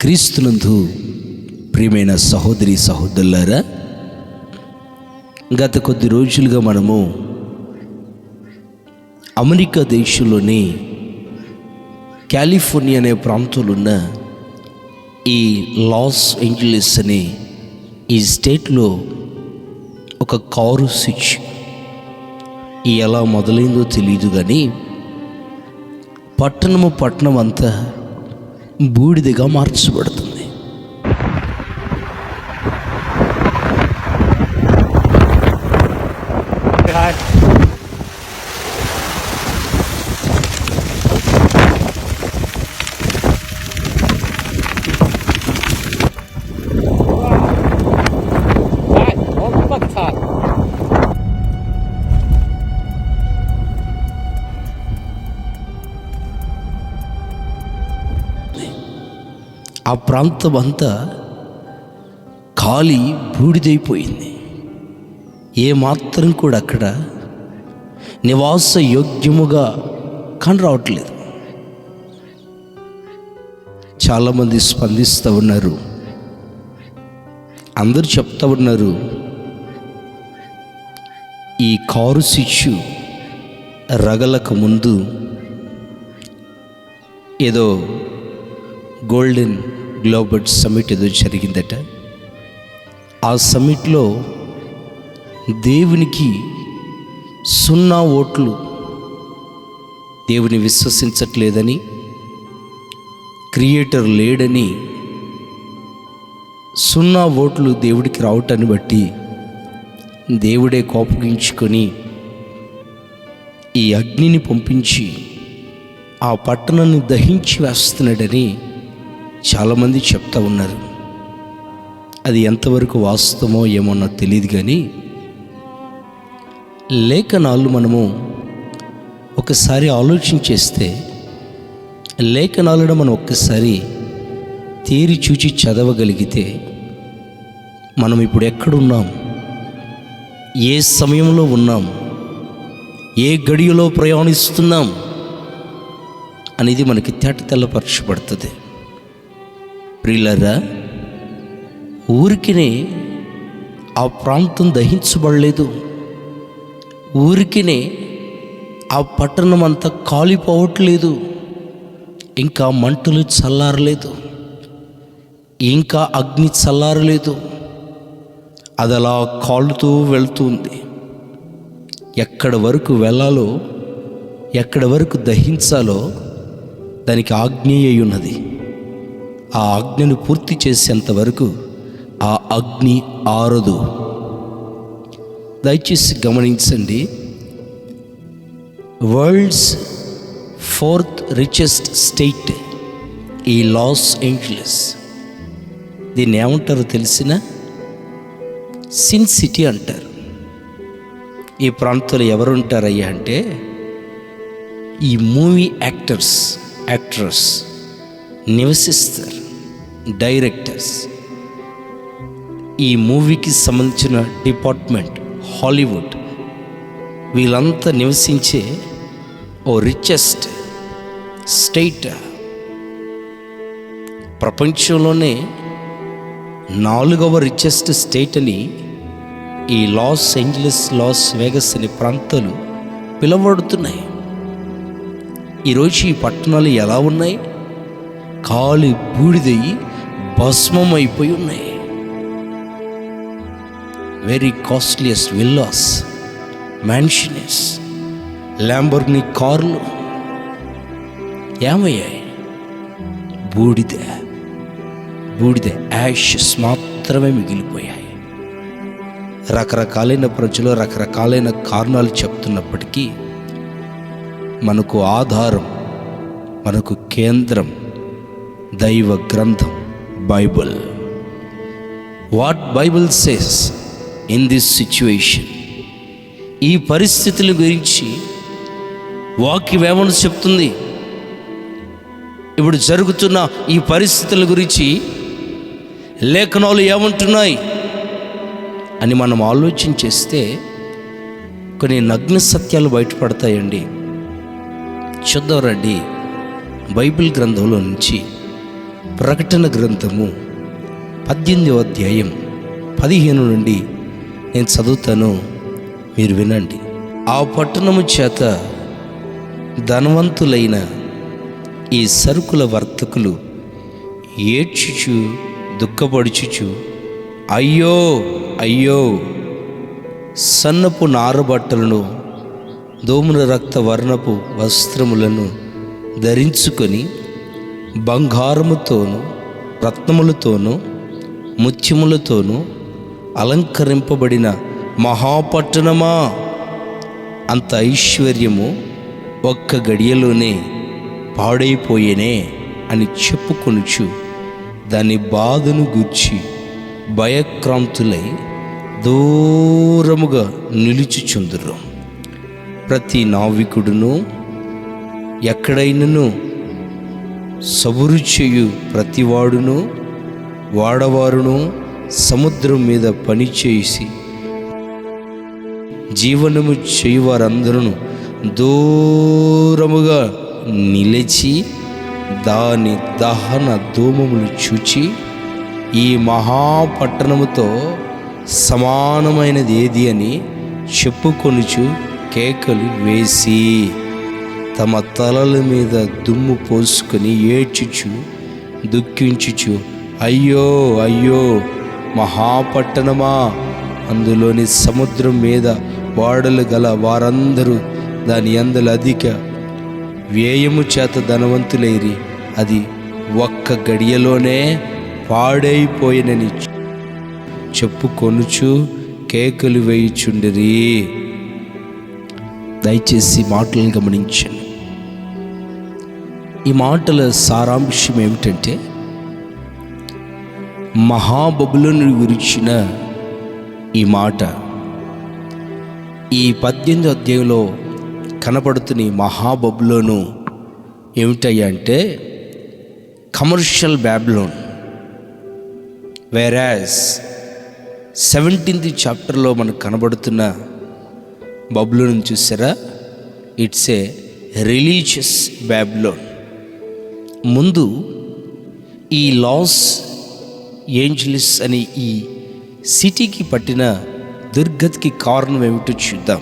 క్రీస్తునందు ప్రియమైన సహోదరి సహోదరులారా, గత కొద్ది రోజులుగా మనము అమెరికా దేశంలోని కాలిఫోర్నియా అనే ప్రాంతంలో ఉన్న ఈ లాస్ ఏంజలీస్ అనే ఈ స్టేట్లో ఒక కారు స్విచ్ ఎలా మొదలైందో తెలియదు, కానీ పట్టణం అంతా బూడిదగా మార్చబడుతుంది. ఆ ప్రాంతం అంతా ఖాళీ బూడిదైపోయింది. ఏమాత్రం కూడా అక్కడ నివాస యోగ్యముగా కనరావట్లేదు. చాలామంది స్పందిస్తూ ఉన్నారు, అందరూ చెప్తా ఉన్నారు, ఈ కారు స్విచ్ రగలక ముందు ఏదో గోల్డెన్ గ్లోబల్ సమిట్ ఏదో జరిగిందట. ఆ సమిట్లో దేవునికి 0 ఓట్లు, దేవుని విశ్వసించట్లేదని, క్రియేటర్ లేడని 0 ఓట్లు దేవుడికి రావటాన్ని బట్టి దేవుడే కోపగించుకొని ఈ అగ్నిని పంపించి ఆ పట్టణాన్ని దహించి వేస్తున్నాడని చాలామంది చెప్తా ఉన్నారు. అది ఎంతవరకు వాస్తవమో ఏమో నాకు తెలియదు, కానీ లేఖనాలు మనము ఒకసారి ఆలోచన చేస్తే, లేఖనాలను మనం ఒక్కసారి తేరి చూచి చదవగలిగితే, మనం ఇప్పుడు ఎక్కడున్నాం, ఏ సమయంలో ఉన్నాం, ఏ గడియలో ప్రయాణిస్తున్నాం అనేది మనకి తెల్లపరచబడుతుంది. ప్రియులారా, ఊరికినే ఆ ప్రాంతం దహించబడలేదు, ఊరికినే ఆ పట్టణం అంతా కాలిపోవట్లేదు, ఇంకా మంటలు చల్లారలేదు, ఇంకా అగ్ని చల్లారలేదు. అది అలా కాలుతూ వెళ్తుంది. ఎక్కడి వరకు వెళ్ళాలో, ఎక్కడి వరకు దహించాలో దానికి ఆజ్ఞ ఉన్నది. ఆ ఆజ్ఞను పూర్తి చేసేంత వరకు ఆ అగ్ని ఆరదు. దయచేసి గమనించండి, వరల్డ్స్ 4th రిచెస్ట్ స్టేట్ ఈ లాస్ ఏంజలీస్. దీన్ని ఏమంటారో తెలిసిన? సిన్ సిటీ అంటారు. ఈ ప్రాంతంలో ఎవరు ఉంటారయ్యా అంటే, ఈ మూవీ యాక్టర్స్ నివసిస్తారు, డైరెక్టర్స్, ఈ మూవీకి సంబంధించిన డిపార్ట్మెంట్, హాలీవుడ్, వీళ్ళంతా నివసించే ఓ రిచెస్ట్ స్టేట్. ప్రపంచంలోనే 4వ రిచెస్ట్ స్టేట్ అని ఈ లాస్ ఏంజలీస్, లాస్ వేగస్ అనే ప్రాంతాలు పిలువబడుతున్నాయి. ఈరోజు ఈ పట్టణాలు ఎలా ఉన్నాయి? కాలి బూడిదయ్యి భస్మం అయిపోయి ఉన్నాయి. Very costliest villas, mansions, Lamborghini కార్లు ఏమయ్యాయి? బూడిద యాషెస్ మాత్రమే మిగిలిపోయాయి. రకరకాలైన ప్రజలు రకరకాలైన కారణాలు చెప్తున్నప్పటికీ మనకు ఆధారం, మనకు కేంద్రం దైవ గ్రంథం Bible. What Bible says in this situation? ఈ పరిస్థితుల గురించి వాక్యం ఏమని చెప్తుంది? ఇప్పుడు జరుగుతున్న ఈ పరిస్థితుల గురించి లేఖనాలు ఏమంటున్నాయి అని మనం ఆలోచన చేస్తే కొన్ని నగ్న సత్యాలు బయటపడతాయండి. చూద్దాం రండి. బైబిల్ గ్రంథంలో నుంచి ప్రకటన గ్రంథము 18వ అధ్యాయం 15 నుండి నేను చదువుతాను, మీరు వినండి. ఆ పట్టణము చేత ధనవంతులైన ఈ సరుకుల వర్తకులు ఏడ్చుచు దుఃఖపడుచుచు, అయ్యో అయ్యో, సన్నపు నారబట్టలను దోముల రక్త వర్ణపు వస్త్రములను ధరించుకొని బంగారముతోనూ రత్నములతోనూ ముత్యములతోనూ అలంకరింపబడిన మహాపట్టణమా, అంత ఐశ్వర్యము ఒక్క గడియలోనే పాడైపోయేనే అని చెప్పుకొనుచు దాని బాధను గూర్చి భయక్రాంతులై దూరముగా నిలుచుచుందురు. ప్రతి నావికుడును ఎక్కడైనను సబురు చేయు ప్రతివాడును వాడవారును సముద్రం మీద పనిచేసి జీవనము చేయువారందరూ దూరముగా నిలిచి దాని దహన ధూమములు చూచి, ఈ మహాపట్టణముతో సమానమైనది ఏది అని చెప్పుకొనుచు కేకలు వేసి తమ తలల మీద దుమ్ము పోసుకొని ఏడ్చుచు దుఃఖించుచు, అయ్యో అయ్యో మహాపట్టణమా, అందులోని సముద్రం మీద వాడలు గల వారందరూ దాని యందల అధిక వ్యయము చేత ధనవంతులైరి, అది ఒక్క గడియలోనే పాడైపోయినని చెప్పుకొనుచు కేకలు వేయుచుండిరి. దయచేసి మాటలను గమనించండి. ఈ మాటల సారాంశం ఏమిటంటే, మహాబబులోను గురించిన ఈ మాట ఈ 18వ అధ్యాయంలో కనపడుతున్న ఈ మహాబబులోను ఏమిటయ్యా అంటే కమర్షియల్ బ్యాబిలోన్. వేరాజ్ 17th చాప్టర్లో మనకు కనబడుతున్న బబులోను చూసారా, ఇట్స్ ఏ రిలీజియస్ బ్యాబిలోన్. ముందు ఈ లాస్ ఏంజలిస్ అనే ఈ సిటీకి పట్టిన దుర్గతికి కారణం ఏమిటో చూద్దాం.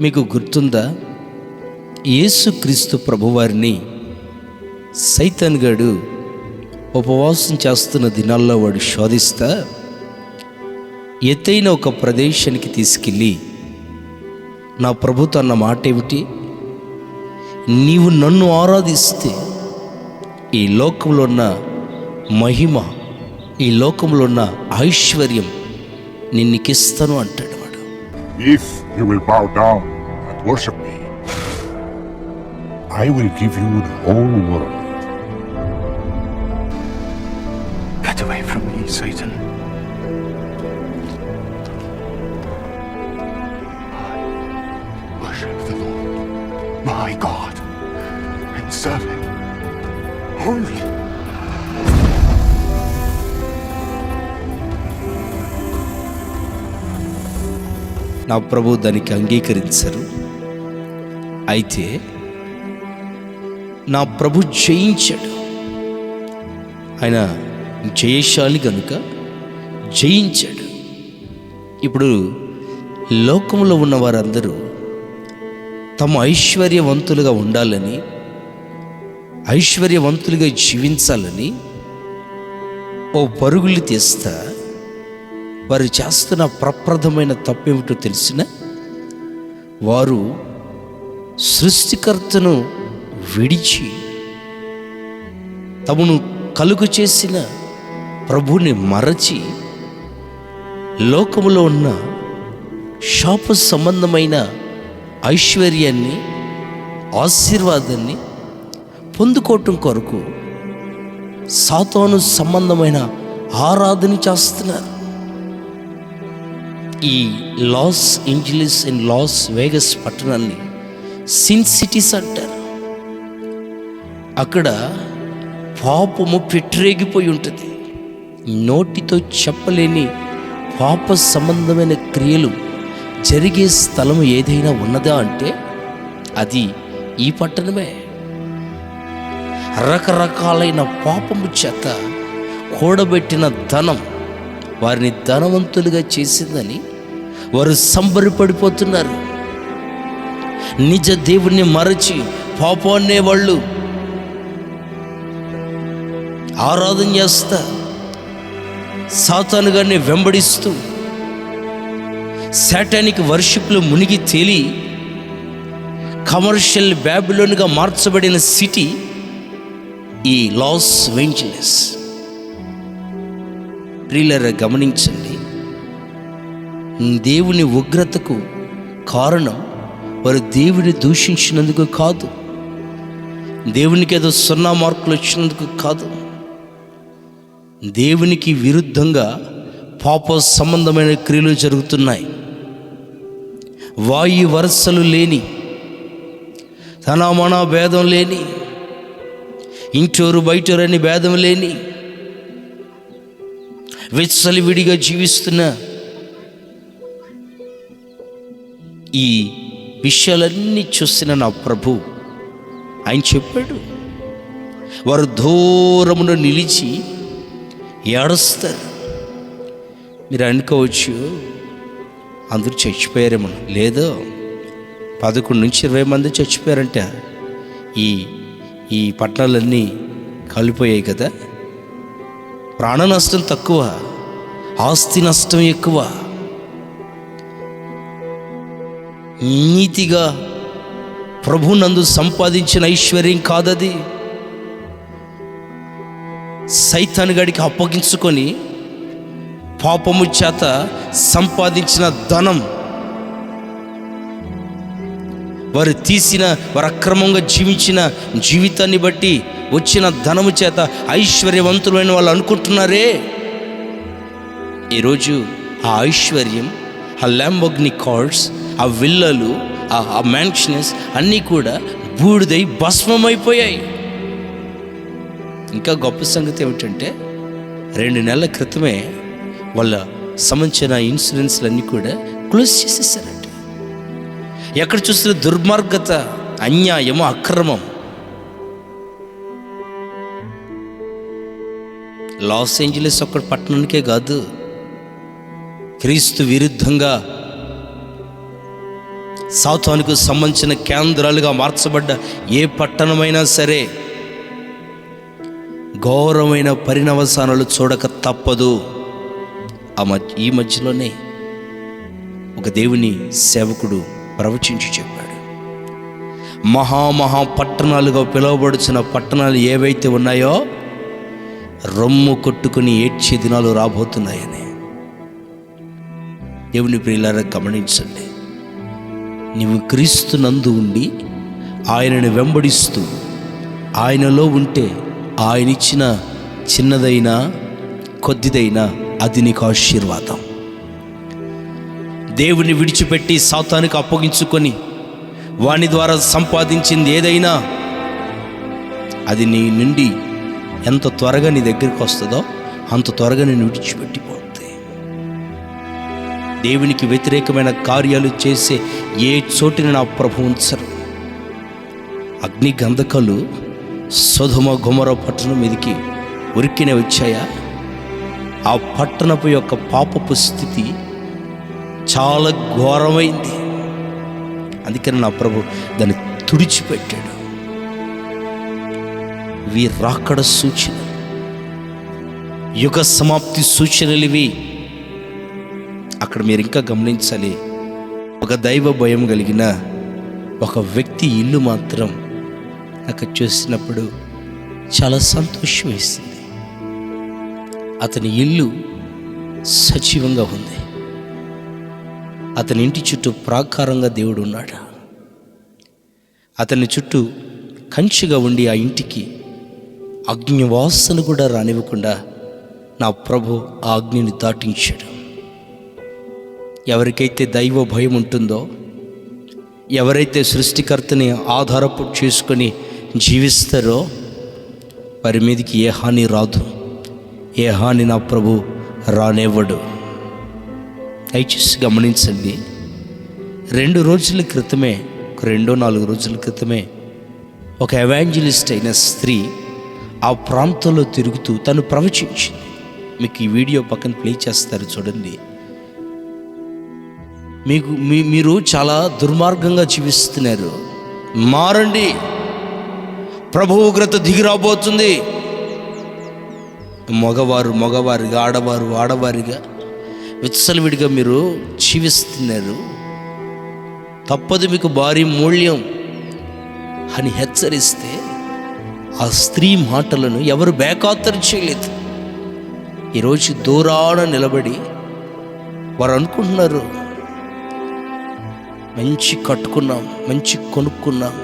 మీకు గుర్తుందా, యేసుక్రీస్తు ప్రభువారిని సైతాన్ గాడు ఉపవాసం చేస్తున్న దినాల్లో వాడు శోధిస్తా ఎత్తైన ఒక ప్రదేశానికి తీసుకెళ్ళి, నా ప్రభుతో అన్న మాట ఏమిటి, నీవు నన్ను ఆరాధిస్తే ఈ లోకంలో ఉన్న మహిమ, ఈ లోకంలో ఉన్న ఐశ్వర్యం నిన్నుకిస్తాను అంటాడు వాడు. If you will bow down and worship me, I will give you the whole world. Get away from me, Satan. I worship the Lord, my God, and serve Him only. నా ప్రభు దానికి అంగీకరించరు. అయితే నా ప్రభు జయించాడు. ఆయన జయశాలి కనుక జయించాడు. ఇప్పుడు లోకంలో ఉన్న వారందరూ తమ ఐశ్వర్యవంతులుగా ఉండాలని, ఐశ్వర్యవంతులుగా జీవించాలని ఓ పరుగులు తీస్తా వారు చేస్తున్న ప్రప్రదమైన తప్పేమిటో తెలిసిన వారు సృష్టికర్తను విడిచి తమను కలుగు చేసిన ప్రభుని మరచి లోకములో ఉన్న శాప సంబంధమైన ఐశ్వర్యాన్ని, ఆశీర్వాదాన్ని పొందుకోవటం కొరకు సాతాను సంబంధమైన ఆరాధన చేస్తున్నారు. ఈ Los Angeles and Las Vegas పట్టణాన్ని సిన్ సిటీస్ అంటారు. అక్కడ పాపము పెట్టరేగిపోయి ఉంటుంది. నోటితో చెప్పలేని పాప సంబంధమైన క్రియలు జరిగే స్థలం ఏదైనా ఉన్నదా అంటే అది ఈ పట్టణమే. రకరకాలైన పాపము చేత కూడబెట్టిన ధనం వారిని ధనవంతులుగా చేసిందని వారు సంబరపడిపోతున్నారు. నిజ దేవుణ్ణి మరచి పాపాన్నే వాళ్ళు ఆరాధన చేస్తా సాతాను గారిని వెంబడిస్తూ సాటానిక్ వర్షిప్లో మునిగి తేలి కమర్షియల్ బ్యాబిలోన్గా మార్చబడిన సిటీ ఈ లాస్ ఏంజెలస్. ప్రియులారా, గమనించండి, దేవుని ఉగ్రతకు కారణం వారు దేవుని దూషించినందుకు కాదు, దేవునికి ఏదో 0 మార్కులు వచ్చినందుకు కాదు. దేవునికి విరుద్ధంగా పాప సంబంధమైన క్రియలు జరుగుతున్నాయి. వాయు వరుసలు లేని, తనమన భేదం లేని, ఇంటోరు బయటోరు అని భేదం లేని, విచ్చలవిడిగా జీవిస్తున్న ఈ విషయాలన్నీ చూసిన నా ప్రభు ఆయన చెప్పాడు, వారు దూరమున నిలిచి ఏడుస్తారు. మీరు అనుకోవచ్చు అందరూ చచ్చిపోయారేమో. లేదో 11 నుంచి 20 మంది చచ్చిపోయారంట. ఈ పట్టణాలన్నీ కాలిపోయాయి కదా. ప్రాణ నష్టం తక్కువ, ఆస్తి నష్టం ఎక్కువ. నీతిగా ప్రభునందు సంపాదించిన ఐశ్వర్యం కాదది. సైతాను గడికి అప్పగించుకొని పాపము చేత సంపాదించిన ధనం, వారు తీసిన, వారు అక్రమంగా జీవించిన జీవితాన్ని బట్టి వచ్చిన ధనము చేత ఐశ్వర్యవంతులైన వాళ్ళు అనుకుంటున్నారే. ఈరోజు ఆ ఐశ్వర్యం, ఆ ల్యాంబోర్గినీ కార్స్, ఆ విల్లలు, ఆ మ్యాన్షన్స్ అన్నీ కూడా బూడిదై భస్మమైపోయాయి. ఇంకా గొప్ప సంగతి ఏమిటంటే 2 నెలల క్రితమే వాళ్ళ సంబంధించిన ఇన్సూరెన్స్లన్నీ కూడా క్లోజ్ చేసేసారంట. ఎక్కడ చూస్తున్న దుర్మార్గత, అన్యాయము, అక్రమం. లాస్ ఏంజెలస్ ఒక్క పట్టణానికే కాదు, క్రీస్తు విరుద్ధంగా సాతానుకు సంబంధించిన కేంద్రాలుగా మార్చబడ్డ ఏ పట్టణమైనా సరే ఘోరమైన పరిణవసానాలు చూడక తప్పదు. ఈ మధ్యలోనే ఒక దేవుని సేవకుడు ప్రవచించి చెప్పాడు, మహా పట్టణాలుగా పిలువబడుచున్న పట్టణాలు ఏవైతే ఉన్నాయో రొమ్ము కొట్టుకుని ఏడ్చే దినాలు రాబోతున్నాయని. దేవుని ప్రియులారా, గమనించండి, నీవు క్రీస్తునందు ఉండి ఆయనను వెంబడిస్తూ ఆయనలో ఉంటే ఆయనిచ్చిన చిన్నదైనా కొద్దిదైనా అది నీకు ఆశీర్వాదం. దేవుని విడిచిపెట్టి సాతానుకు అప్పగించుకొని వాని ద్వారా సంపాదించింది ఏదైనా అది నీ నుండి ఎంత త్వరగా నీ దగ్గరికి వస్తుందో అంత త్వరగా నేను విడిచిపెట్టిపోతుంది. దేవునికి వ్యతిరేకమైన కార్యాలు చేసే ఏ చోటిని నా ప్రభు ఉంచరు. అగ్ని గంధకాలు సొదొమ గొమొర్రా పట్టణం మీదికి ఉరికినే వచ్చాయా? ఆ పట్టణపు యొక్క పాపపు స్థితి చాలా ఘోరమైంది. అందుకని నా ప్రభు దాన్ని తుడిచిపెట్టాడు. ఇవి రాకడ సూచన, యుగ సమాప్తి సూచనలు ఇవి. అక్కడ మీరు ఇంకా గమనించాలి, ఒక దైవ భయం కలిగిన ఒక వ్యక్తి ఇల్లు మాత్రం నాకు చూసినప్పుడు చాలా సంతోషం వేసింది. అతని ఇల్లు సజీవంగా ఉంది. అతని ఇంటి చుట్టూ ప్రాకారంగా దేవుడు ఉన్నాడు. అతని చుట్టూ కంచెగా ఉండి ఆ ఇంటికి అగ్నివాసన కూడా రానివ్వకుండా నా ప్రభు ఆ అగ్నిని దాటించాడు. ఎవరికైతే దైవ భయం ఉంటుందో, ఎవరైతే సృష్టికర్తని ఆధారపు చేసుకొని జీవిస్తారో వారి మీదకి ఏ హాని రాదు, ఏ హాని నా ప్రభు రానివ్వడు. దయచేసి గమనించండి, 2 రోజుల క్రితమే, 2-4 రోజుల క్రితమే ఒక ఎవాంజలిస్ట్ అయిన స్త్రీ ఆ ప్రాంతంలో తిరుగుతూ తను ప్రవచించింది. మీకు ఈ వీడియో పక్కన ప్లే చేస్తారు చూడండి. మీరు చాలా దుర్మార్గంగా జీవిస్తున్నారు, మారండి, ప్రభు ఉగ్రత దిగిరాబోతుంది. మగవారుగా, ఆడవారిగా విచ్చలవిడిగా మీరు జీవిస్తున్నారు, తప్పదు మీకు భారీ మూల్యం అని హెచ్చరిస్తే ఆ స్త్రీ మాటలను ఎవరు బేఖాతరు చేయలేదు. ఈరోజు దూరాన నిలబడి వారు అనుకుంటున్నారు, మంచి కట్టుకున్నాం, మంచి కొనుక్కున్నాం,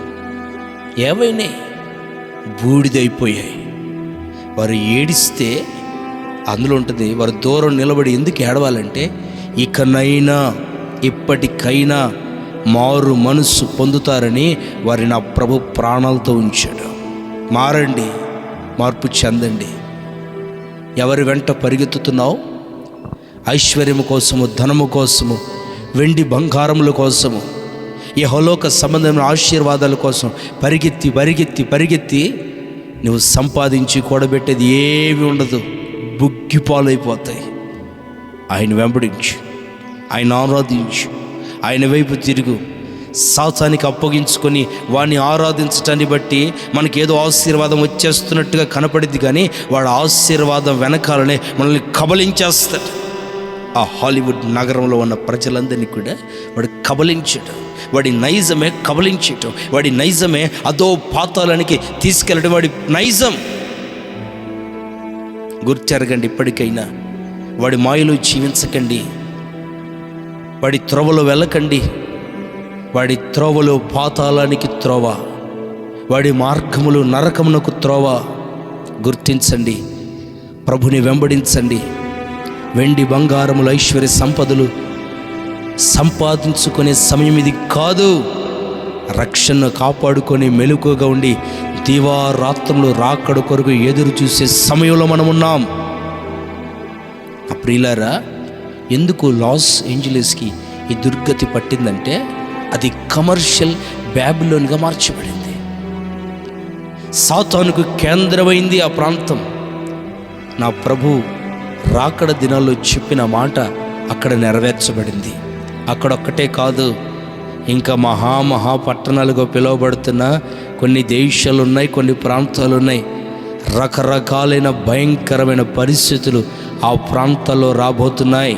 ఏవైనా బూడిదైపోయాయి. వారు ఏడిస్తే అందులో ఉంటుంది, వారు దూరం నిలబడి ఎందుకు ఏడవాలంటే ఇకనైనా ఇప్పటికైనా మారు మనస్సు పొందుతారని వారిని నా ప్రభు ప్రాణాలతో ఉంచాడు. మారండి, మార్పు చెందండి. ఎవరి వెంట పరిగెత్తుతున్నావు? ఐశ్వర్యము కోసము, ధనము కోసము, వెండి బంగారముల కోసము, యెహోలోక సంబంధమైన ఆశీర్వాదాల కోసం పరిగెత్తి నువ్వు సంపాదించి కూడబెట్టేది ఏమి ఉండదు, బుగ్గిపాలైపోతాయి. ఆయన వెంబడించు, ఆయన ఆరాధించు, ఆయన వైపు తిరుగు. సాతానికి అప్పగించుకొని వాడిని ఆరాధించటాన్ని బట్టి మనకేదో ఆశీర్వాదం వచ్చేస్తున్నట్టుగా కనపడిద్ది, కానీ వాడు ఆశీర్వాదం వెనకాలనే మనల్ని కబలించేస్తాడు. ఆ హాలీవుడ్ నగరంలో ఉన్న ప్రజలందరినీ కూడా వాడు కబలించాడు. వాడి నైజమే కబలించటం, వాడి నైజమే అదో పాతాళానికి తీసుకెళ్ళడం, వాడి నైజం. గుర్తెరగండి, ఇప్పటికైనా వాడి మాయలో జీవించకండి, వాడి త్రోవలో వెళ్ళకండి. వాడి త్రోవలో పాతాళానికి త్రోవ, వాడి మార్గములు నరకమునకు త్రోవ. గుర్తించండి, ప్రభుని వెంబడించండి. వెండి బంగారములు, ఐశ్వర్య సంపదలు సంపాదించుకునే సమయం ఇది కాదు. రక్షణను కాపాడుకొని మెలకుగా ఉండి దివారాత్రములు రాకడ కొరకు ఎదురు చూసే సమయంలో మనం ఉన్నాం. ప్రియులారా, ఎందుకు లాస్ ఏంజలీస్కి ఈ దుర్గతి పట్టిందంటే అది కమర్షియల్ బ్యాబిలోన్గా మార్చబడింది. సాతానుకు కేంద్రమైంది ఆ ప్రాంతం. నా ప్రభు రాకడ దినాల్లో చెప్పిన మాట అక్కడ నెరవేర్చబడింది. అక్కడొక్కటే కాదు, ఇంకా మహా పట్టణాలుగా పిలువబడుతున్న కొన్ని దేశాలు ఉన్నాయి, కొన్ని ప్రాంతాలు ఉన్నాయి. రకరకాలైన భయంకరమైన పరిస్థితులు ఆ ప్రాంతాల్లో రాబోతున్నాయి.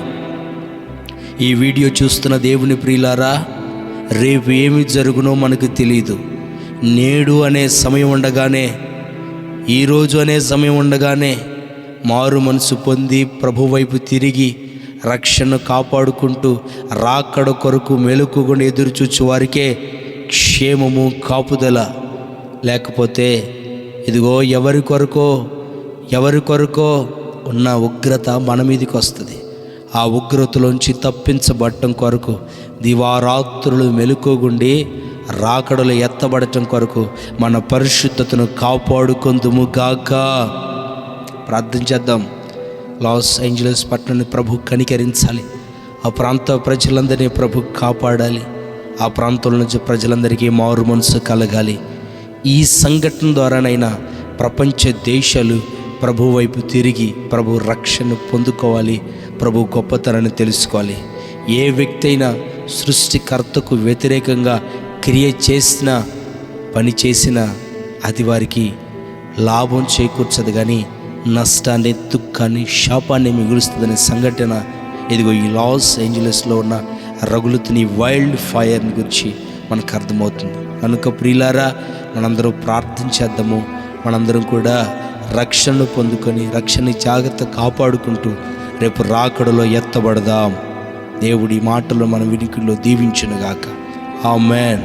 ఈ వీడియో చూస్తున్న దేవుని ప్రియులారా, రేపు ఏమి జరుగునో మనకు తెలియదు. నేడు అనే సమయం ఉండగానే, ఈరోజు అనే సమయం ఉండగానే మారు మనసు పొంది ప్రభు వైపు తిరిగి రక్షణ కాపాడుకుంటూ రాకడ కొరకు మెలకుగా ఎదురుచూచు వారికే క్షేమము, కాపుదల. లేకపోతే ఇదిగో ఎవరి కొరకో ఉన్న ఉగ్రత మన మీదకి వస్తుంది. ఆ ఉగ్రతలోంచి తప్పించబడటం కొరకు దివారాత్రులు మెలకుగుండి రాకడలు ఎత్తబడటం కొరకు మన పరిశుద్ధతను కాపాడుకొందుము గాక. ప్రార్థన చేద్దాం. లాస్ ఏంజలీస్ పట్టణాన్ని ప్రభు కనికరించాలి. ఆ ప్రాంత ప్రజలందరినీ ప్రభు కాపాడాలి. ఆ ప్రాంతంలో నుంచి ప్రజలందరికీ మారు మనసు కలగాలి. ఈ సంఘటన ద్వారానైనా ప్రపంచ దేశాలు ప్రభు వైపు తిరిగి ప్రభు రక్షణ పొందుకోవాలి, ప్రభు గొప్పతనాన్ని తెలుసుకోవాలి. ఏ వ్యక్తి అయినా సృష్టికర్తకు వ్యతిరేకంగా క్రియ చేసినా, పని చేసినా అది వారికి లాభం చేకూర్చదు, కానీ నష్టాన్ని, దుఃఖాన్ని, శాపాన్ని మిగులుస్తుందనే సంఘటన ఇదిగో ఈ లాస్ ఏంజలీస్లో ఉన్న రగులుతున్న వైల్డ్ ఫైర్ని గురించి మనకు అర్థమవుతుంది. కనుక ప్రియులారా, మనందరం ప్రార్థించేద్దాము. మనందరం కూడా రక్షణను పొందుకొని రక్షణ జాగ్రత్త కాపాడుకుంటూ రేపు రాకడలో ఎత్తబడదాం. దేవుడి మాటలు మన వినికిడిలో దీవించునుగాక. ఆమేన్.